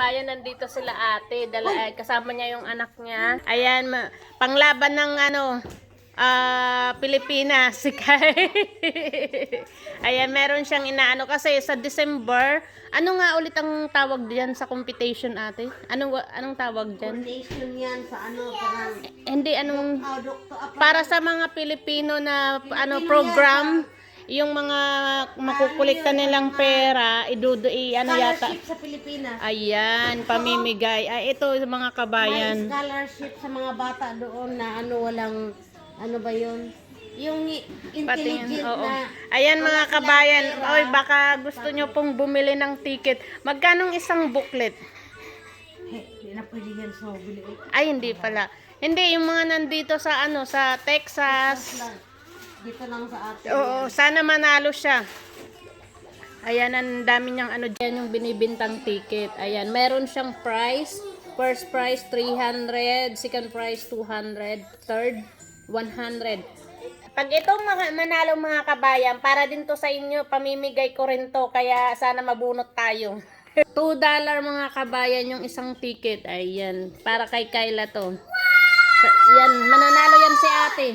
kabayan, nandito sila ate. Kasama niya yung anak niya. Ayan, panglaban ng Pilipinas. Si Kai. Ayan, meron siyang inaano kasi sa December. Ano nga ulit ang tawag diyan sa competition ate? Anong tawag diyan? Foundation yan sa parang Hindi, anong doktor, para sa mga Pilipino na program, yung mga makukulikta nilang pera, yata. scholarship sa Pilipinas. Ayan, pamimigay. Ay, ito mga May kabayan. scholarship sa mga bata doon na walang, ba yun? Yung intelligent Oo. na. Ayan mga wala silang kabayan. pera. Oy, baka gusto nyo pong bumili ng ticket. Magkanong isang booklet? Hindi na pwede yan sa bili. Ay, hindi pala. Hindi, yung mga nandito sa sa Texas. Dito lang sa atin. Oo, sana manalo siya. Ayan, ang dami niyang dyan yung binibintang ticket. Ayan, meron siyang prize. First prize, 300. Second prize, 200. Third, 100. Pag itong manalo mga kabayan, para din to sa inyo, pamimigay ko rin to. Kaya sana mabunot tayo. $2 mga kabayan yung isang ticket. Ayan, para kay Kayla to. Yan, mananalo yan si ate.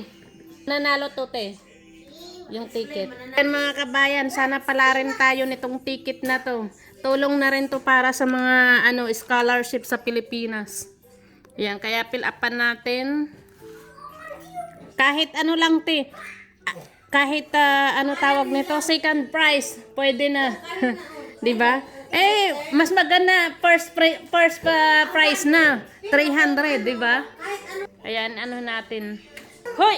Mananalo to te. Yung ticket. Yan mga kabayan, sana pala rin tayo nitong ticket na to. Tulong na rin to para sa mga scholarship sa Pilipinas. Yan, kaya fill upan natin. Kahit lang te. Kahit tawag nito, second prize, pwede na. 'Di ba? Mas maganda first prize na 300, 'di ba? Ayan, natin. Hoy!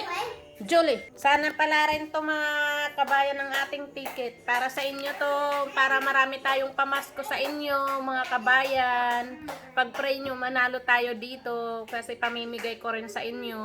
Julie, sana pala rin to mga kabayan ng ating ticket. Para sa inyo to, para marami tayong pamasko sa inyo, mga kabayan. Pag-pray nyo, manalo tayo dito kasi pamimigay ko rin sa inyo.